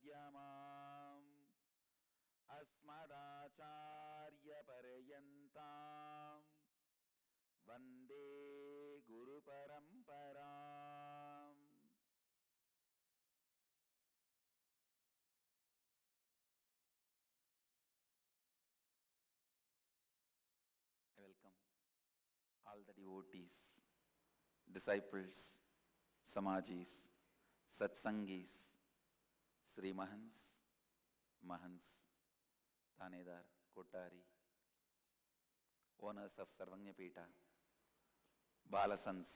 madhyamam asmadacharya paryantam vande guru paramparam. I welcome all the devotees, disciples, Samajis, Satsangis, Sri Mahants, Mahants, Thanedar, Kotari, owners of Sarvanya Pita, Balasans,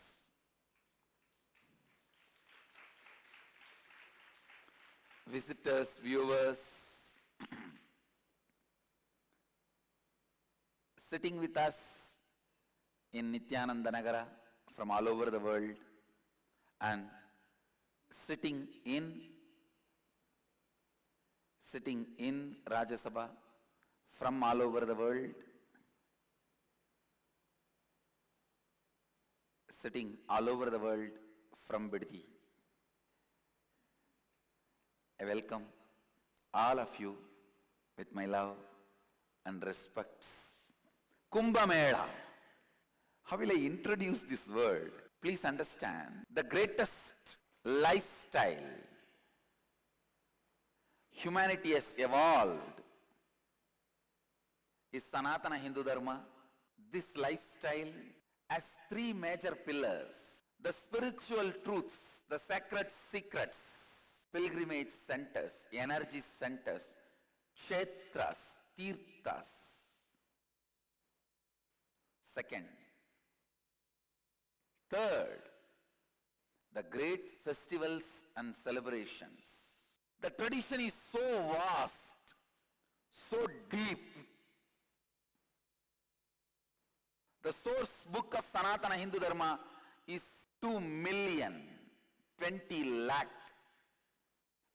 visitors, viewers, sitting with us in Nithyananda Nagara from all over the world and sitting in Rajya Sabha from all over the world, sitting all over the world from Biddi. I welcome all of you with my love and respects. Kumbh Mela. How will I introduce this word? Please understand, the greatest lifestyle humanity has evolved is Sanatana Hindu Dharma. This lifestyle has three major pillars: the spiritual truths, the sacred secrets, pilgrimage centers, energy centers, kshetras, tirthas. Second. Third, the great festivals and celebrations. The tradition is so vast, so deep. The source book of Sanatana Hindu Dharma is 2,020,000,000,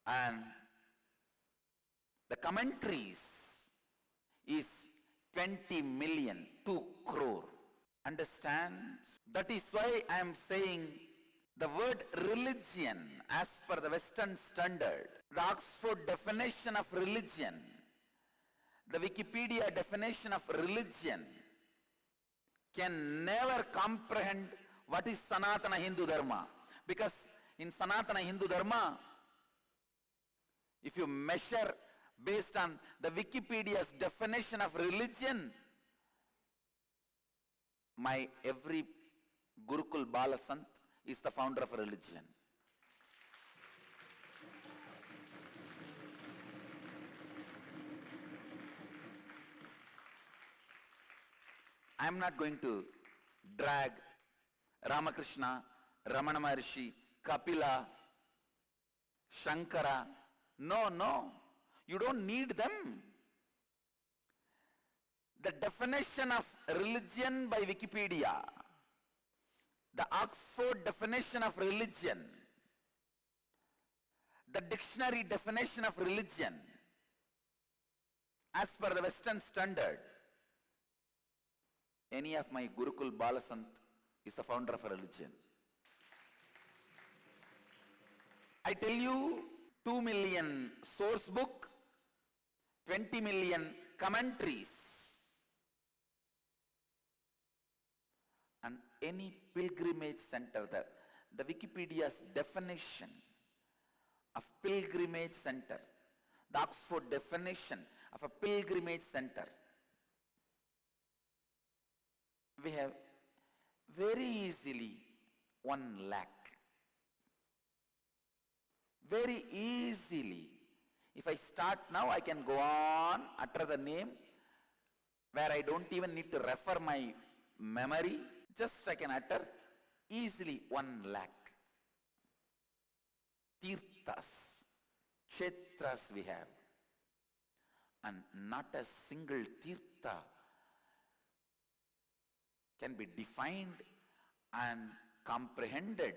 and the commentaries is 20 million, 2 crore. Understand? That is why I am saying the word religion as per the Western standard, the Oxford definition of religion, the Wikipedia definition of religion can never comprehend what is Sanatana Hindu Dharma. Because in Sanatana Hindu Dharma, if you measure based on the Wikipedia's definition of religion, my every Gurukul Balasant is the founder of a religion. I am not going to drag Ramakrishna, Ramana Maharishi, Kapila, Shankara. No, you don't need them. The definition of religion by Wikipedia, the Oxford definition of religion, the dictionary definition of religion, as per the Western standard, any of my Gurukul Balasant is the founder of a religion. I tell you, 2 million source book, 20 million commentaries, and any pilgrimage center. The Wikipedia's definition of pilgrimage center, the Oxford definition of a pilgrimage center, we have very easily 1 lakh. Very easily. If I start now, I can go on, utter the name, where I don't even need to refer my memory. Just I can utter easily 1 lakh. Tirthas, kshetras we have. And not a single tirtha can be defined and comprehended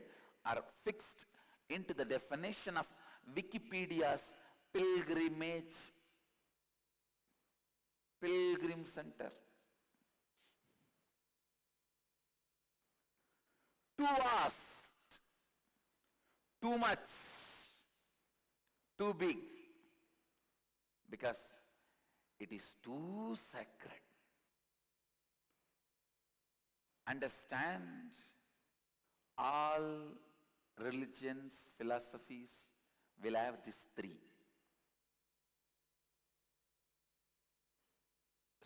or fixed into the definition of Wikipedia's pilgrim center. Too vast, too much, too big. because it is too sacred. Understand, all religions, philosophies will have these three.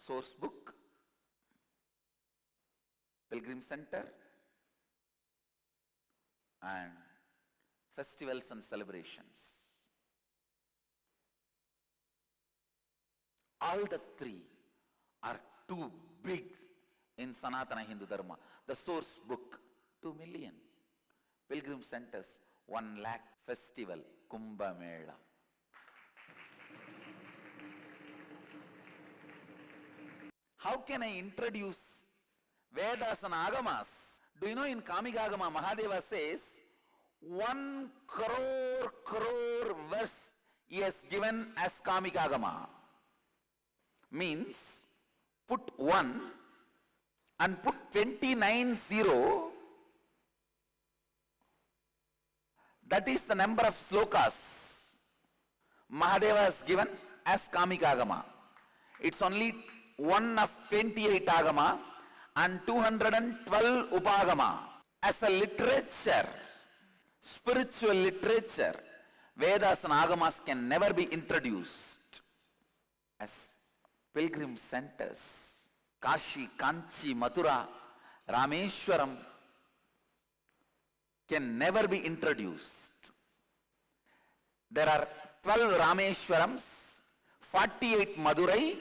Source book, pilgrim center, and festivals and celebrations. All the three are too big in Sanatana Hindu Dharma. The source book, 2 million. Pilgrim centers, 1 lakh. Festival, Kumbh Mela. How can I introduce Vedas and Agamas? Do you know in Kamika Agama, Mahadeva says, 1 crore verse he has given as Kamika Agama. Means, put 1 and put 29 0. That is the number of slokas Mahadeva has given as Kamika Agama. It's only 1 of 28 Agama and 212 Upagama. As a literature, spiritual literature, Vedas and Agamas can never be introduced as pilgrim centers. Kashi, Kanchi, Mathura, Rameshwaram can never be introduced. There are 12 Rameshwarams, 48 Madurai,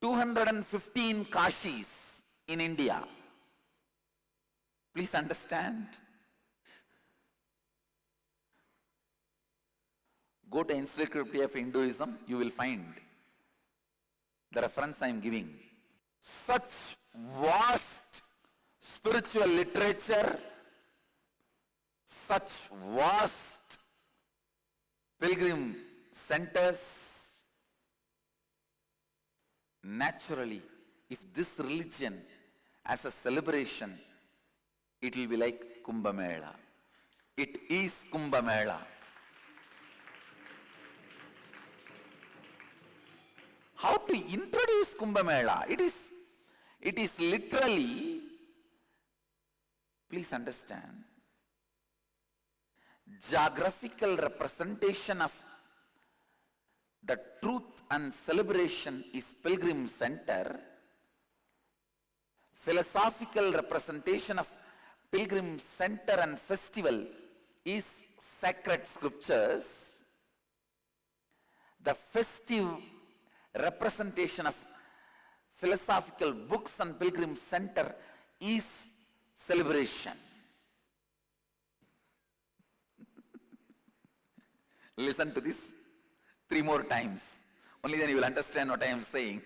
215 Kashis in India. Please understand. Go to Encyclopedia of Hinduism, you will find the reference I am giving. Such vast spiritual literature, such vast pilgrim centers. Naturally, if this religion as a celebration, it will be like Kumbh Mela. It is Kumbh Mela. How to introduce Kumbh Mela? It is literally, please understand, geographical representation of the truth and celebration is pilgrim center. Philosophical representation of pilgrim center and festival is sacred scriptures. The festive representation of philosophical books and pilgrim center is celebration. Listen to this 3 more times. Only then you will understand what I am saying.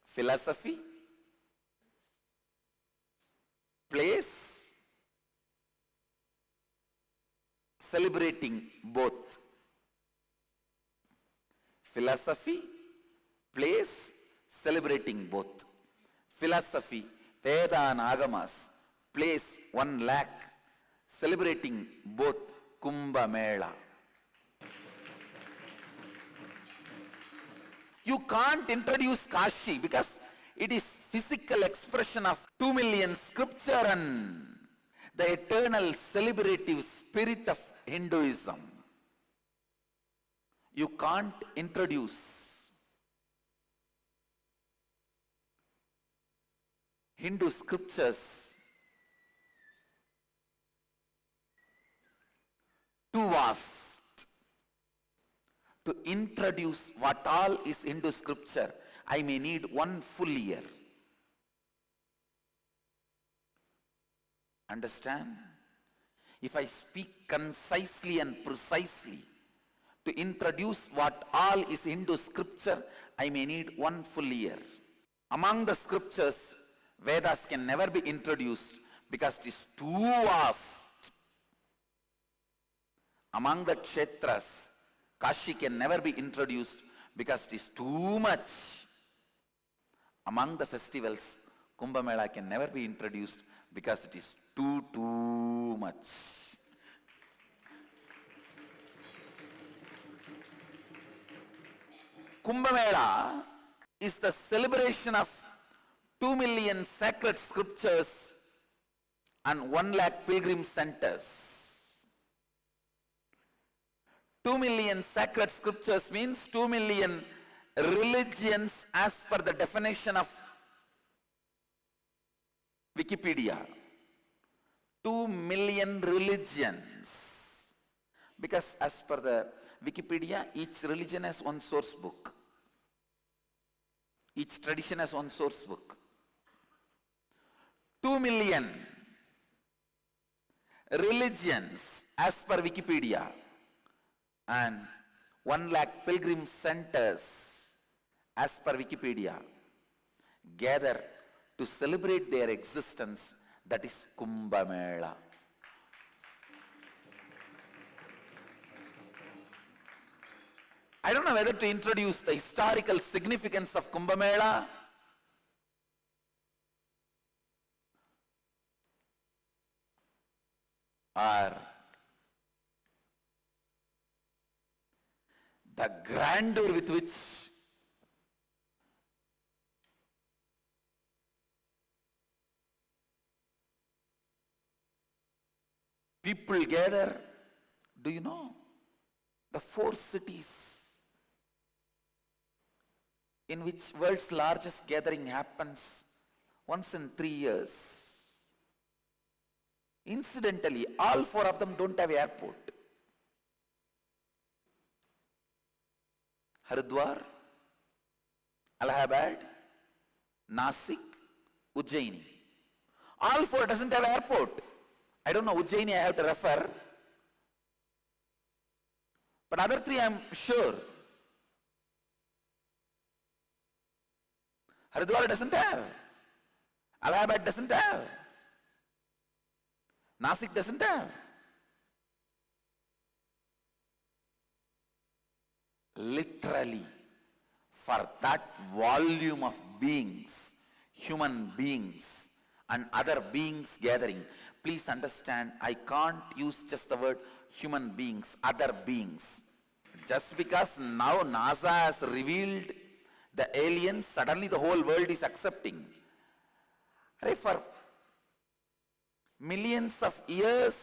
Philosophy, place, celebrating both. Philosophy, place, celebrating both. Philosophy, Veda and Agamas, place 1 lakh, celebrating both Kumbh Mela. You can't introduce Kashi because it is physical expression of 2 million scripture and the eternal celebrative spirit of Hinduism. You can't introduce Hindu scriptures too vast. To introduce what all is Hindu scripture, I may need 1 full year. Understand? If I speak concisely and precisely to introduce what all is Hindu scripture, I may need 1 full year. Among the scriptures, Vedas can never be introduced because it is too vast. Among the Kshetras, Kashi can never be introduced because it is too much. Among the festivals, Kumbh Mela can never be introduced because it is too much. Kumbh Mela is the celebration of 2 million sacred scriptures and 1 lakh pilgrim centers. 2 million sacred scriptures means 2 million religions as per the definition of Wikipedia. 2 million religions. Because as per the Wikipedia, each religion has one source book. Each tradition has one source book. 2 million religions as per Wikipedia and 1 lakh pilgrim centers as per Wikipedia gather to celebrate their existence. That is Kumbh Mela. I don't know whether to introduce the historical significance of Kumbh Mela or the grandeur with which people gather. Do you know the 4 cities in which world's largest gathering happens once in 3 years? Incidentally, all 4 of them don't have airport. Haridwar, Allahabad, Nasik, Ujjaini. All 4 doesn't have airport. I don't know, Ujjaini I have to refer. But other 3 I am sure. Haridwar doesn't have. Allahabad doesn't have. Nasik doesn't have. Literally, for that volume of beings, human beings and other beings gathering, please understand, I can't use just the word human beings, other beings. Just because now NASA has revealed the aliens, suddenly the whole world is accepting. For millions of years,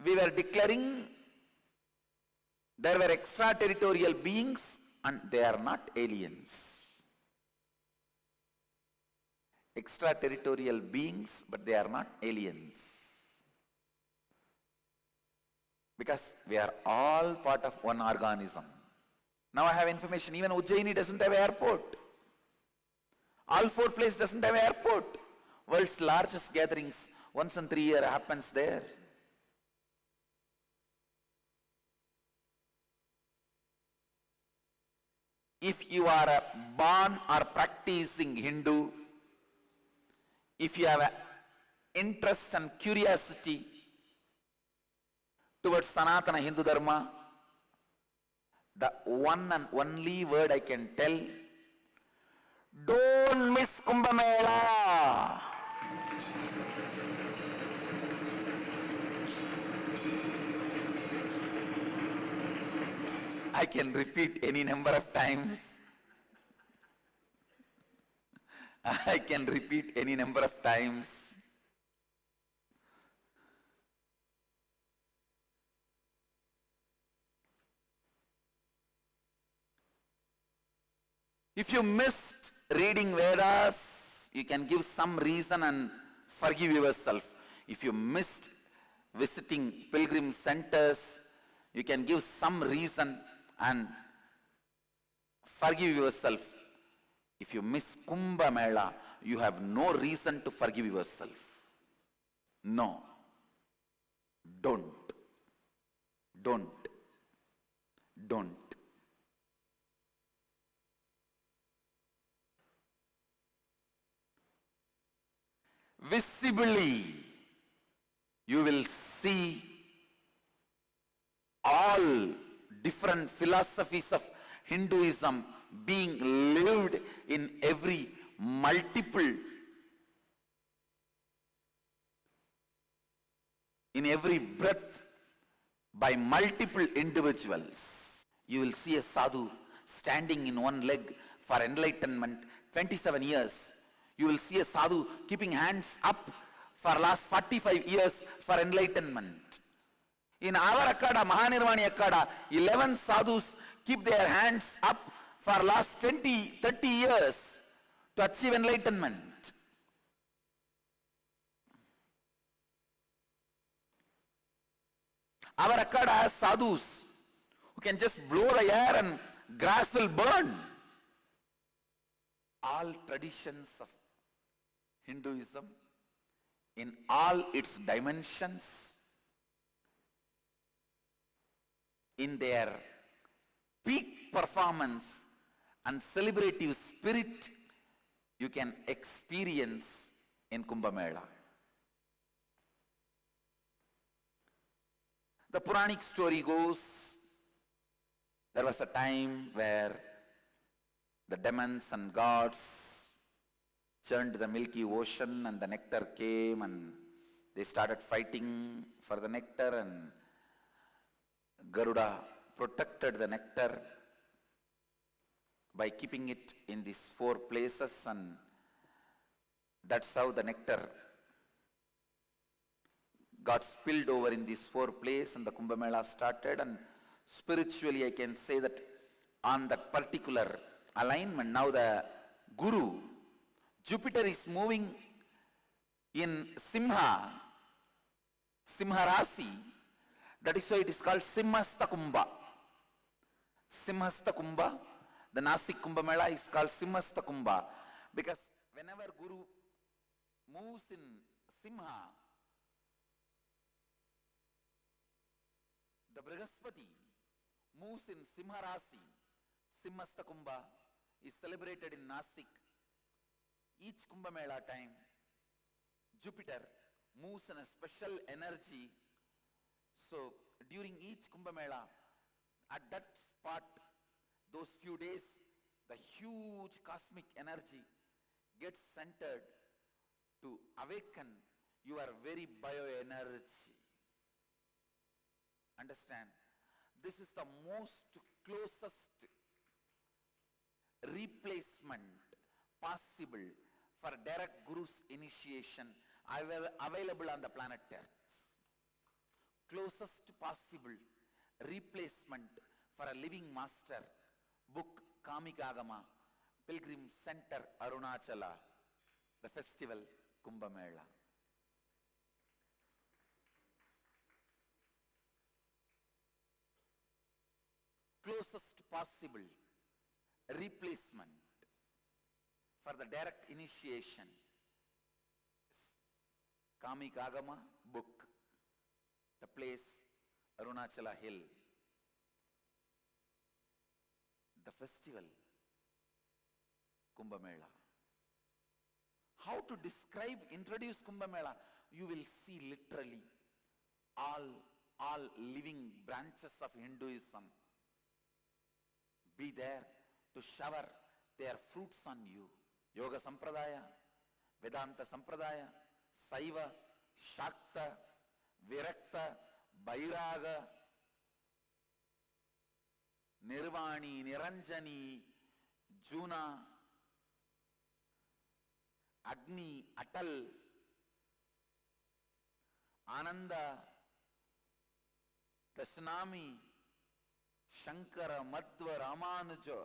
we were declaring there were extraterritorial beings and they are not aliens. Extraterritorial beings, but they are not aliens. Because we are all part of one organism. Now I have information, even Ujjaini doesn't have airport. All 4 places doesn't have airport. World's largest gatherings once in 3 years happens there. If you are a born or practicing Hindu, if you have an interest and curiosity towards Sanatana Hindu Dharma, the one and only word I can tell, don't miss Kumbh Mela. I can repeat any number of times. I can repeat any number of times. If you missed reading Vedas, you can give some reason and forgive yourself. If you missed visiting pilgrim centers, you can give some reason and forgive yourself. If you miss Kumbh Mela, you have no reason to forgive yourself. No. Don't. Visibly, you will see all different philosophies of Hinduism being lived in every multiple, in every breath by multiple individuals. You will see a sadhu standing in one leg for enlightenment 27 years. You will see a sadhu keeping hands up for last 45 years for enlightenment. In our Akkada, Mahanirvani Akkada, 11 sadhus keep their hands up for last 20, 30 years to achieve enlightenment. Our Akkada has sadhus who can just blow the air and grass will burn. All traditions of Hinduism, in all its dimensions, in their peak performance and celebrative spirit, you can experience in Kumbh Mela. The Puranic story goes, there was a time where the demons and gods churned the milky ocean and the nectar came and they started fighting for the nectar, and Garuda protected the nectar by keeping it in these 4 places, and that's how the nectar got spilled over in these 4 places and the Kumbh Mela started. And spiritually I can say that on that particular alignment, now the Guru, Jupiter is moving in Simha Rasi. That is why it is called Simhastha Kumbha. Simhastha Kumbha, the Nasik Kumbh Mela is called Simhastha Kumbha, because whenever Guru moves in Simha, the Brihaspati moves in Simha Rasi. Simhastha Kumbha is celebrated in Nasik. Each Kumbh Mela time, Jupiter moves in a special energy. So during each Kumbh Mela, at that spot, those few days, the huge cosmic energy gets centered to awaken your very bioenergy. Understand? This is the most closest replacement possible for direct Guru's initiation available on the planet Earth. Closest possible replacement for a living master. Book Kamikagama, Pilgrim Center Arunachala, the festival Kumbh Mela. Closest possible replacement for the direct initiation. Kamikagama book, the place Arunachala Hill, the festival Kumbh Mela. How to describe, introduce Kumbh Mela? You will see literally all living branches of Hinduism be there to shower their fruits on you. Yoga Sampradaya, Vedanta Sampradaya, Saiva, Shakta, Virakta, Vairaga, Nirvani, Niranjani, Juna, Agni, Atal, Ananda, Dashanami, Shankara, Madhva, Ramanuja,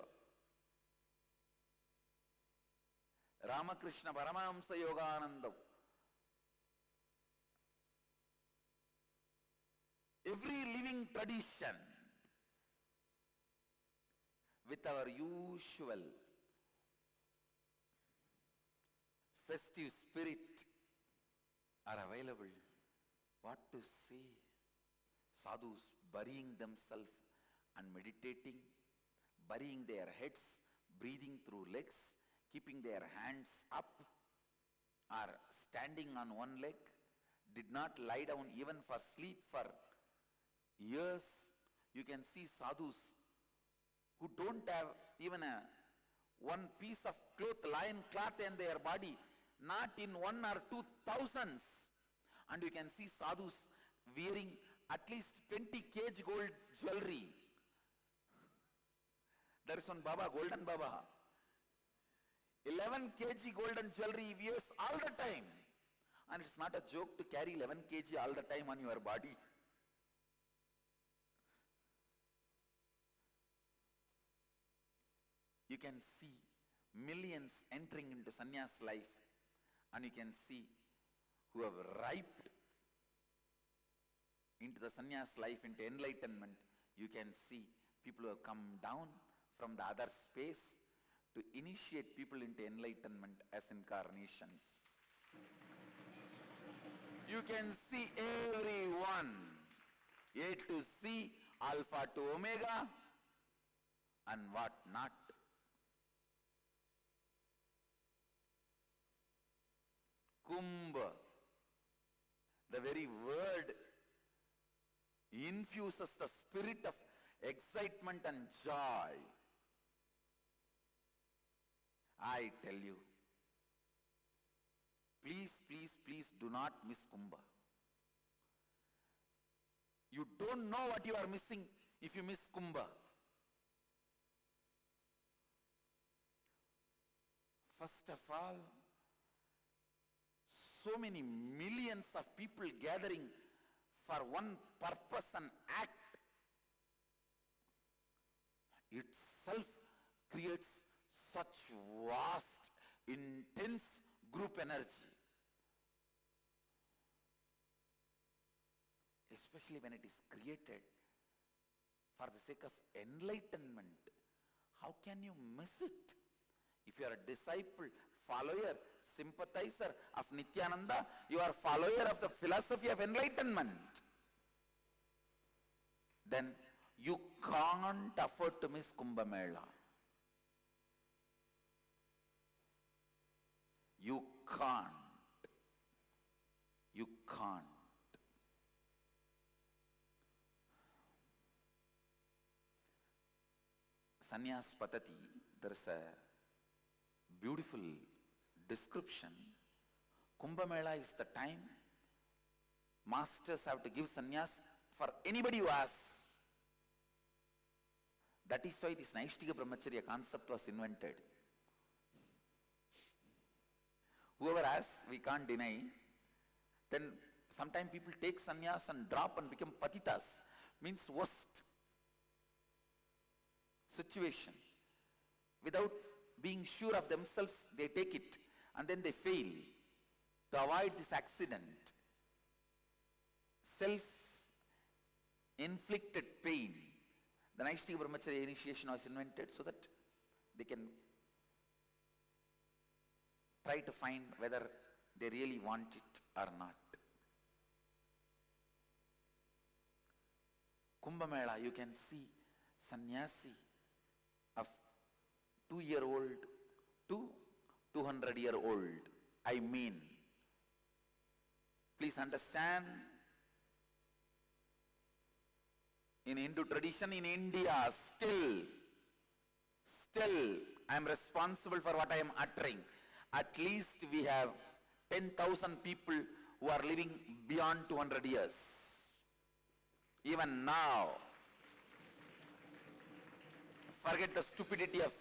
Ramakrishna, Paramahamsa, Yogananda. Every living tradition with our usual festive spirit are available. What to say? Sadhus burying themselves and meditating, burying their heads, breathing through legs, keeping their hands up, or standing on one leg, did not lie down even for sleep for years. You can see sadhus who don't have even one piece of cloth, lion cloth in their body, not in 1 or 2 thousands. And you can see sadhus wearing at least 20 kg gold jewelry. There is one Baba, Golden Baba. 11 kg golden jewelry he wears all the time. And it's not a joke to carry 11 kg all the time on your body. You can see millions entering into sannyas life, and you can see who have riped into the sannyas life, into enlightenment. You can see people who have come down from the other space to initiate people into enlightenment as incarnations. You can see everyone, A to C, Alpha to Omega, and what not. Kumbh, the very word infuses the spirit of excitement and joy. I tell you, please, please, please do not miss Kumbh. You don't know what you are missing if you miss Kumbh. First of all, so many millions of people gathering for one purpose and act itself creates such vast, intense group energy. Especially when it is created for the sake of enlightenment. How can you miss it? If you are a disciple, follower, sympathizer of Nithyananda, you are a follower of the philosophy of enlightenment. Then you can't afford to miss Kumbh Mela. You can't. You can't. Sannyas Patati, there is a beautiful description. Kumbh Mela is the time masters have to give sannyas for anybody who asks. That is why this Naishtika Brahmacharya concept was invented. Whoever asks, we can't deny. Then sometimes people take sannyas and drop and become patitas, means worst situation. Without being sure of themselves, they take it and then they fail. To avoid this accident, self-inflicted pain, the Naishtika Brahmacharya initiation was invented so that they can try to find whether they really want it or not. Kumbh Mela, you can see sannyasi of 2-year-old to 200-year-old. I mean, please understand, in Hindu tradition in India, still, I am responsible for what I am uttering. At least we have 10,000 people who are living beyond 200 years. Even now. Forget the stupidity of,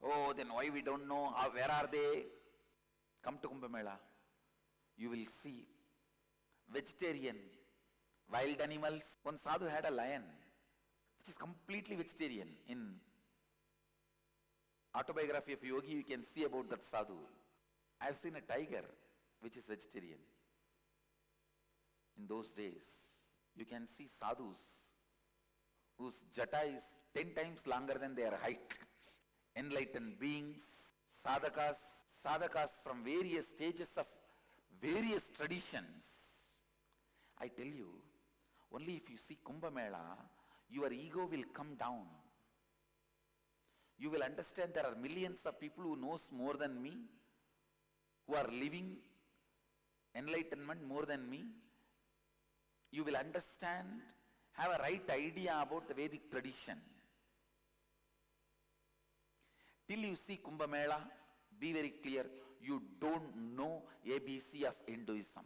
oh, then why we don't know, where are they? Come to Kumbh Mela. You will see vegetarian, wild animals. One sadhu had a lion, which is completely vegetarian. In autobiography of Yogi, you can see about that sadhu. I have seen a tiger, which is vegetarian. In those days, you can see sadhus whose jata is 10 times longer than their height. Enlightened beings, sadhakas from various stages of various traditions. I tell you, only if you see Kumbh Mela, your ego will come down. You will understand there are millions of people who knows more than me, who are living enlightenment more than me. You will understand, have a right idea about the Vedic tradition. Till you see Kumbh Mela, be very clear, you don't know ABC of Hinduism.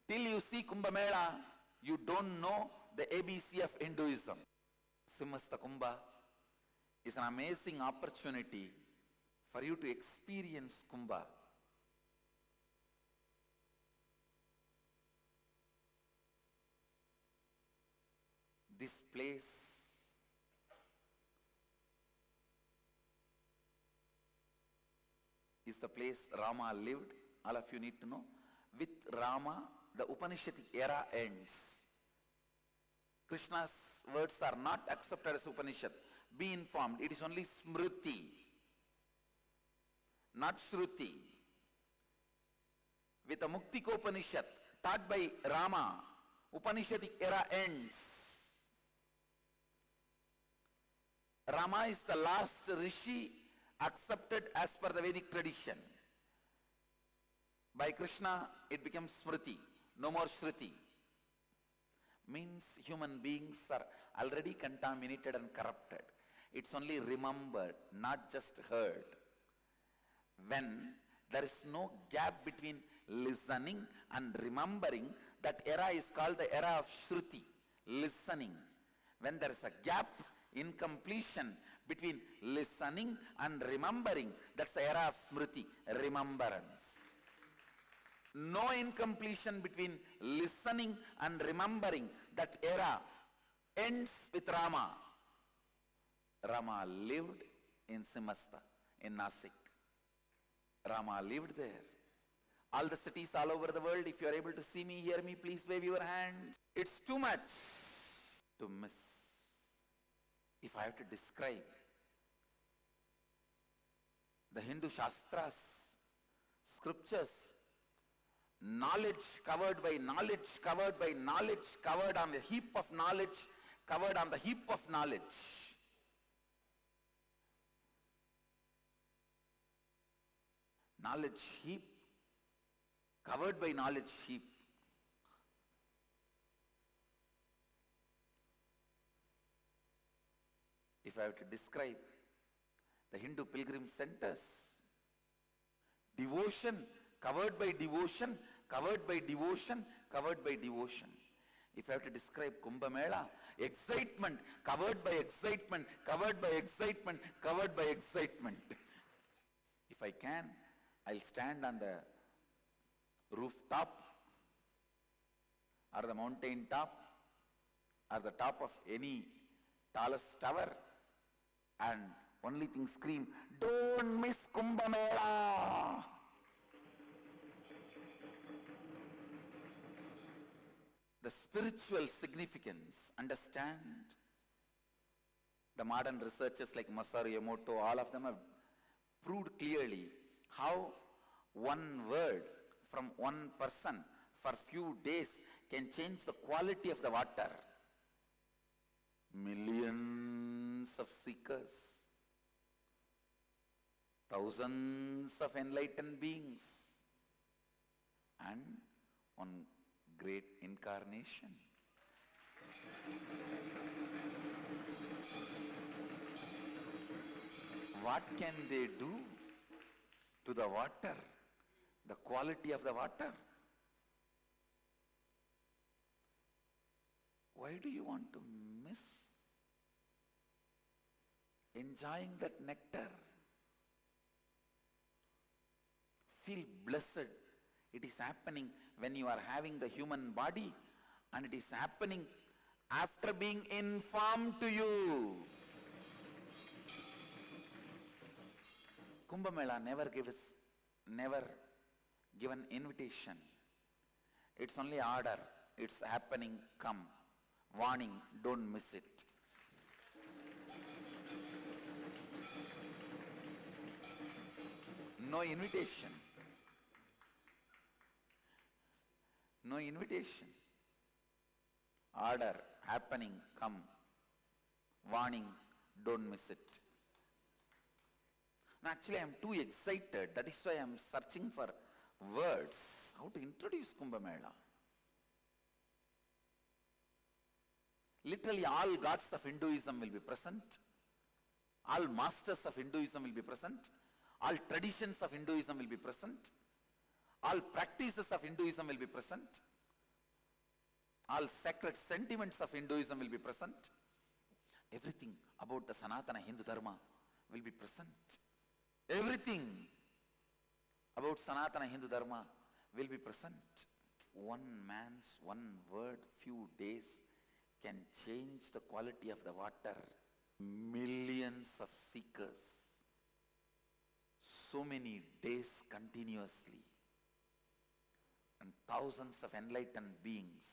Till you see Kumbh Mela, you don't know the ABC of Hinduism. Simhastha Kumbha is an amazing opportunity for you to experience Kumbha. This place is the place Rama lived. All of you need to know. With Rama, the Upanishadic era ends. Krishna's words are not accepted as Upanishad. Be informed, it is only Smriti, not Shruti. With the Muktikopanishad taught by Rama, Upanishadic era ends. Rama is the last rishi accepted as per the Vedic tradition. By Krishna, it becomes Smriti, no more Shruti. Means human beings are already contaminated and corrupted. It's only remembered, not just heard. When there is no gap between listening and remembering, that era is called the era of Shruti, listening. When there is a gap, incompletion between listening and remembering, that's the era of Smriti, remembrance. No incompletion between listening and remembering, that era ends with Rama. Rama lived in Simhastha, in Nasik. Rama lived there. All the cities all over the world, if you are able to see me, hear me, please wave your hands. It's too much to miss. If I have to describe the Hindu Shastras, scriptures, knowledge covered by knowledge, covered by knowledge, covered on the heap of knowledge, covered on the heap of knowledge. Knowledge heap, covered by knowledge heap. If I have to describe the Hindu pilgrim centers, devotion, covered by devotion, covered by devotion, covered by devotion. If I have to describe Kumbh Mela, excitement, covered by excitement, covered by excitement, covered by excitement. If I can, I'll stand on the rooftop or the mountain top or the top of any tallest tower and only thing scream, don't miss Kumbh Mela. The spiritual significance, understand? The modern researchers like Masaru Emoto, all of them have proved clearly how one word from one person for few days can change the quality of the water. Millions of seekers, thousands of enlightened beings, and one great incarnation. What can they do to the water, the quality of the water? Why do you want to miss enjoying that nectar? Feel blessed. It is happening when you are having the human body, and it is happening after being informed to you. Kumbh Mela never given invitation. It's only order. It's happening, come. Warning, don't miss it. No invitation. No invitation. Order, happening, come. Warning, don't miss it. Now, actually, I am too excited. That is why I am searching for words. How to introduce Kumbh Mela? Literally, all gods of Hinduism will be present. All masters of Hinduism will be present. All traditions of Hinduism will be present. All practices of Hinduism will be present. All sacred sentiments of Hinduism will be present. Everything about the Sanatana Hindu Dharma will be present. Everything about Sanatana Hindu Dharma will be present. One man's one word, few days, can change the quality of the water. Millions of seekers, so many days continuously, and thousands of enlightened beings,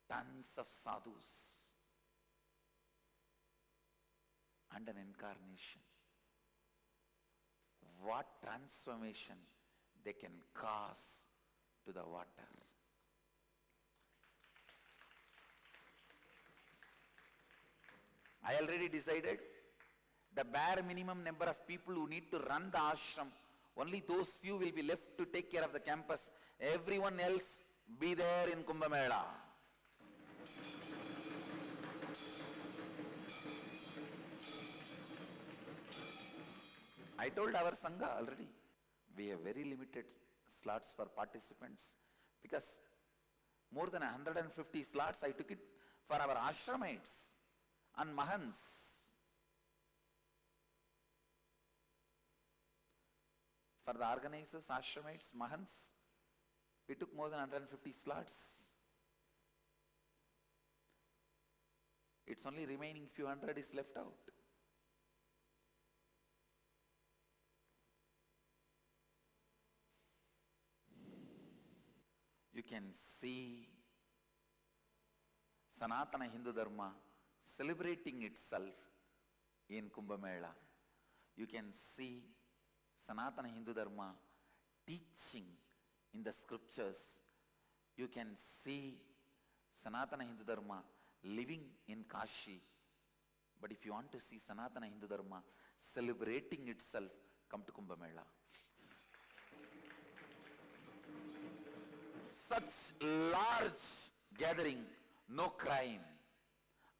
tons of sadhus, and an incarnation. What transformation they can cause to the water. I already decided the bare minimum number of people who need to run the ashram, only those few will be left to take care of the campus. Everyone else be there in Kumbh Mela. I told our Sangha already, we have very limited slots for participants because more than 150 slots I took it for our ashramites and mahants. For the organizers, ashramites, mahants, we took more than 150 slots. It's only remaining few hundred is left out. You can see Sanatana Hindu Dharma celebrating itself in Kumbh Mela. You can see Sanatana Hindu Dharma teaching in the scriptures. You can see Sanatana Hindu Dharma living in Kashi. But if you want to see Sanatana Hindu Dharma celebrating itself, come to Kumbh Mela. Such large gathering, no crime.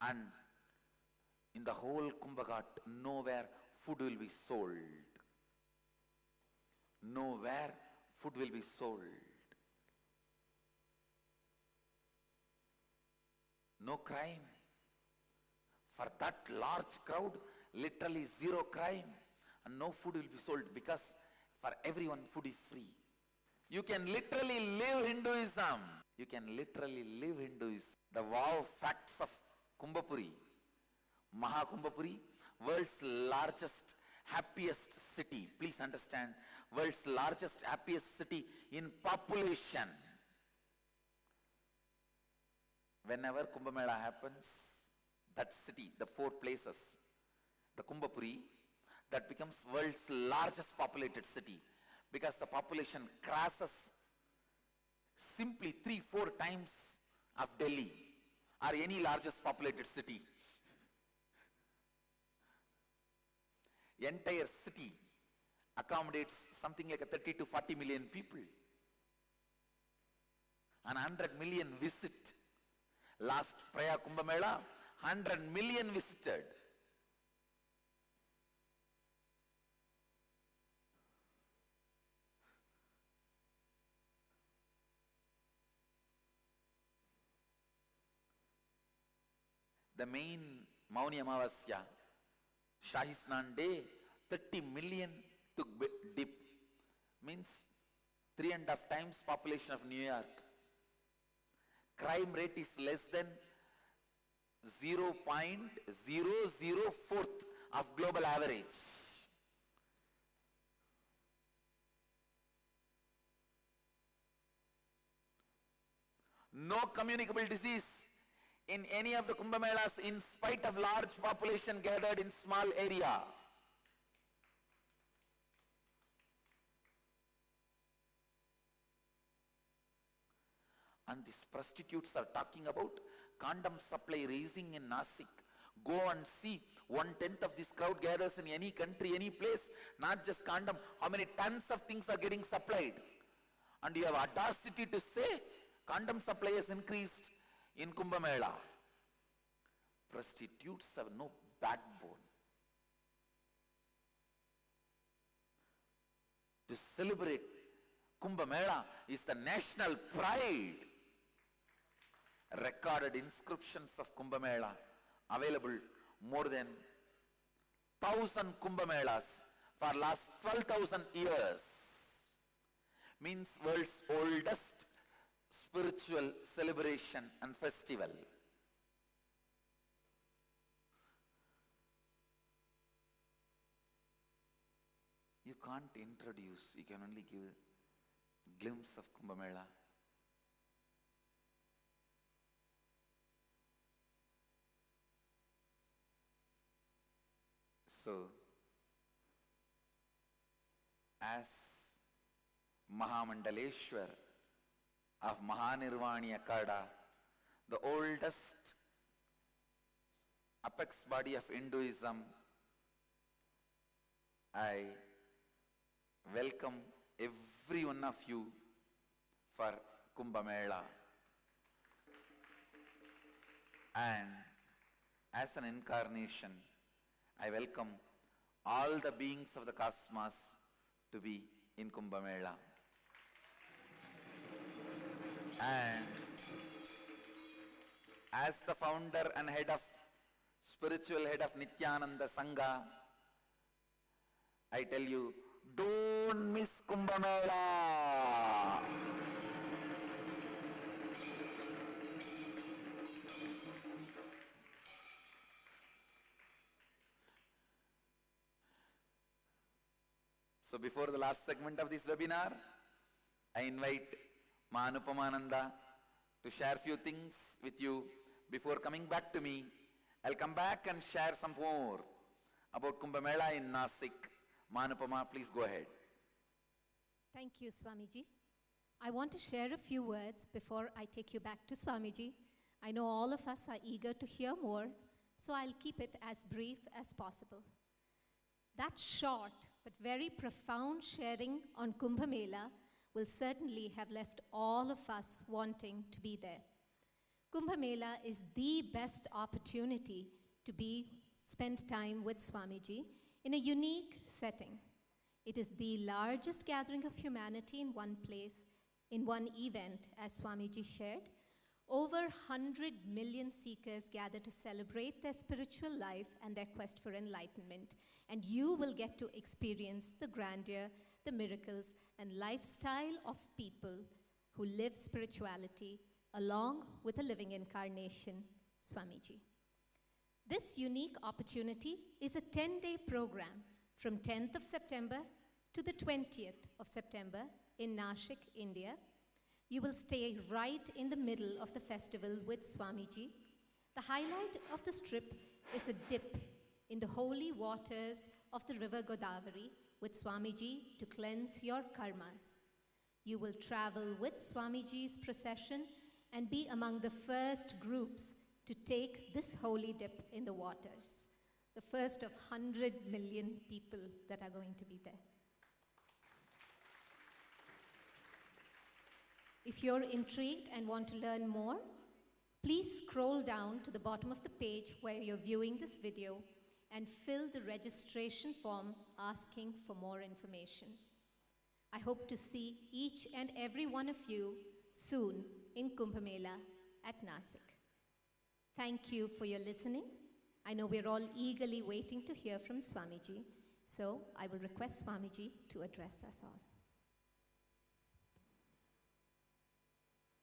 And in the whole Kumbh Ghat, nowhere food will be sold. Nowhere food will be sold. No crime. For that large crowd, literally zero crime. And no food will be sold because for everyone food is free. You can literally live Hinduism. You can literally live Hinduism. The wow facts of Kumbhapuri. Mahakumbhapuri, world's largest, happiest city. Please understand, world's largest, happiest city in population. Whenever Kumbh Mela happens, that city, the four places, the Kumbhapuri, that becomes world's largest populated city. Because the population crosses simply 3-4 times of Delhi or any largest populated city. Entire city accommodates something like a 30 to 40 million people. And 100 million visit. Last Praya Kumbh Mela, 100 million visited. The main Mauni Amavasya, Shahi Snan Day, 30 million took dip. Means 3.5 times population of New York. Crime rate is less than 0.004 of global average. No communicable disease in any of the Kumbh Melas in spite of large population gathered in small area. And these prostitutes are talking about condom supply raising in Nasik. Go and see, 1/10 of this crowd gathers in any country, any place, not just condom. How many tons of things are getting supplied? And you have audacity to say condom supply has increased in Kumbh Mela. Prostitutes have no backbone. To celebrate Kumbh Mela is the national pride. recorded inscriptions of Kumbh Mela available, more than 1,000 Kumbh Melas for last 12,000 years. Means world's oldest spiritual celebration and festival. You can't introduce, you can only give a glimpse of Kumbh Mela. So, as Mahamandaleshwar of Mahanirvani Akada, the oldest apex body of Hinduism, I welcome every one of you for Kumbh Mela. And as an incarnation, I welcome all the beings of the cosmos to be in Kumbh Mela. And as the founder and spiritual head of Nithyananda Sangha, I tell you, don't miss Kumbh Mela. So before the last segment of this webinar, I invite Ma Anupamananda to share few things with you. Before coming back to me, I'll come back and share some more about Kumbh Mela in Nasik. Ma Anupama, please go ahead. Thank you, Swamiji. I want to share a few words before I take you back to Swamiji. I know all of us are eager to hear more, so I'll keep it as brief as possible. That short but very profound sharing on Kumbh Mela will certainly have left all of us wanting to be there. Kumbh Mela is the best opportunity to spend time with Swamiji in a unique setting. It is the largest gathering of humanity in one place, in one event, as Swamiji shared. Over 100 million seekers gather to celebrate their spiritual life and their quest for enlightenment. And you will get to experience the grandeur, the miracles, and lifestyle of people who live spirituality along with a living incarnation, Swamiji. This unique opportunity is a 10-day program from 10th of September to the 20th of September in Nashik, India. You will stay right in the middle of the festival with Swamiji. The highlight of this trip is a dip in the holy waters of the river Godavari with Swamiji to cleanse your karmas. You will travel with Swamiji's procession and be among the first groups to take this holy dip in the waters. The first of 100 million people that are going to be there. If you're intrigued and want to learn more, please scroll down to the bottom of the page where you're viewing this video and fill the registration form asking for more information. I hope to see each and every one of you soon in Kumbh Mela at Nasik. Thank you for your listening. I know we're all eagerly waiting to hear from Swamiji, so I will request Swamiji to address us all.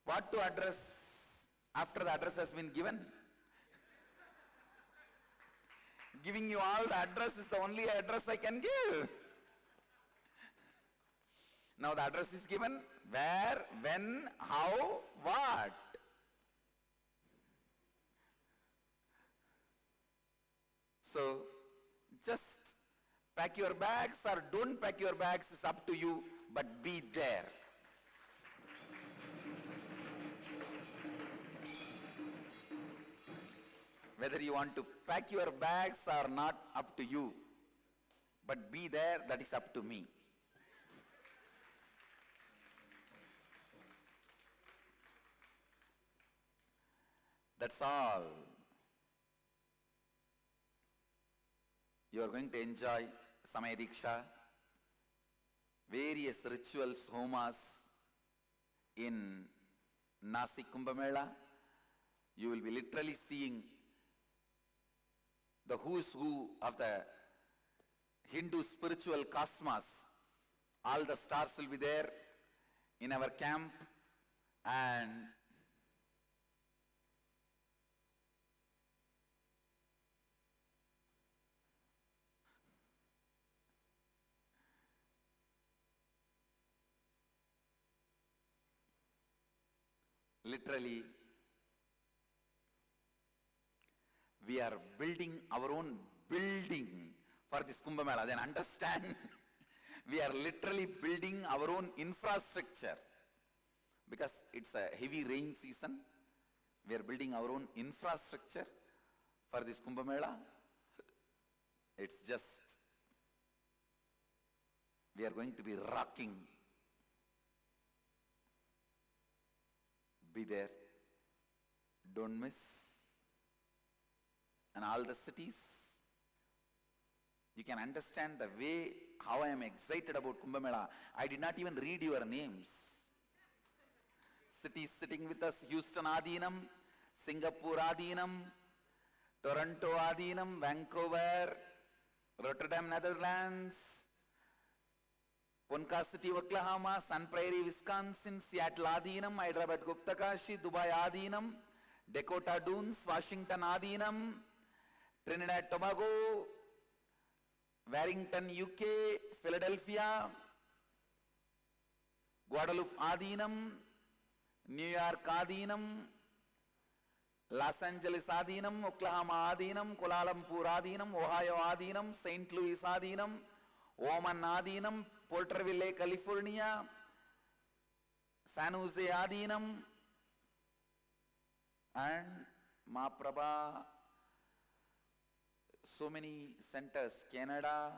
What to address after the address has been given? Giving you all the address is the only address I can give. Now the address is given. Where, when, how, what? So just pack your bags or don't pack your bags is up to you, but be there. Whether you want to pack your bags or not, up to you. But be there, that is up to me. That's all. You are going to enjoy Samaya Diksha, various rituals, homas in Nasik Kumbh Mela, You will be literally seeing the who's who of the Hindu spiritual cosmos. All the stars will be there in our camp, and literally we are building our own building for this Kumbh Mela. Then understand, we are literally building our own infrastructure because it's a heavy rain season. We are building our own infrastructure for this Kumbh Mela. It's just, we are going to be rocking. Be there. Don't miss. And all the cities, you can understand the way how I am excited about Kumbh Mela. I did not even read your names. Cities sitting with us: Houston Adinam, Singapore Adinam, Toronto Adinam, Vancouver, Rotterdam, Netherlands, Ponca City, Oklahoma, Sun Prairie, Wisconsin, Seattle Adinam, Hyderabad Guptakashi, Dubai Adinam, Dakota Dunes, Washington Adinam, Trinidad Tobago, Warrington, UK, Philadelphia, Guadalupe Adinam, New York Adinam, Los Angeles Adinam, Oklahoma Adinam, Kuala Lumpur Adinam, Ohio Adinam, St. Louis Adinam, Oman Adinam, Porterville, California, San Jose Adinam, and Mahaprabha. So many centers: Canada,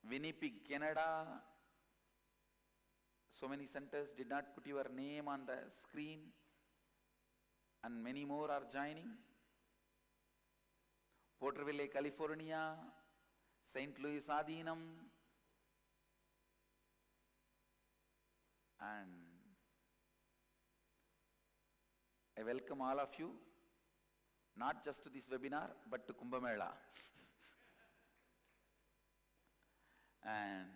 Winnipeg, Canada. So many centers did not put your name on the screen, and many more are joining. Porterville, California, St. Louis Adinam, and I welcome all of you, not just to this webinar, but to Kumbh Mela. And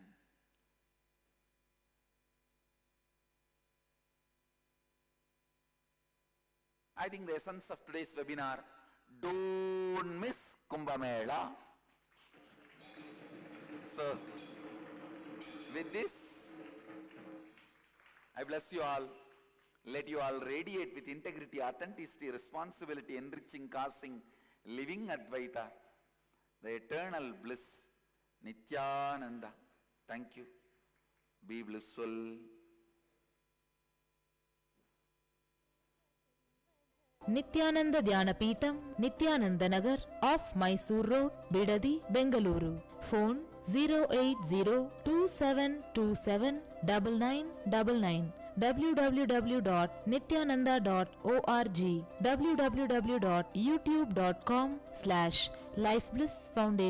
I think the essence of today's webinar: don't miss Kumbh Mela. So, with this, I bless you all. Let you all radiate with integrity, authenticity, responsibility, enriching, causing, living Advaita, the eternal bliss, Nithyananda. Thank you. Be blissful. Nithyananda Dhyanapītam, Nithyananda Nagar, off Mysore Road, Bidadi, Bengaluru. Phone 08027279999. www.nithyananda.org. www.youtube.com/lifeblissfoundation.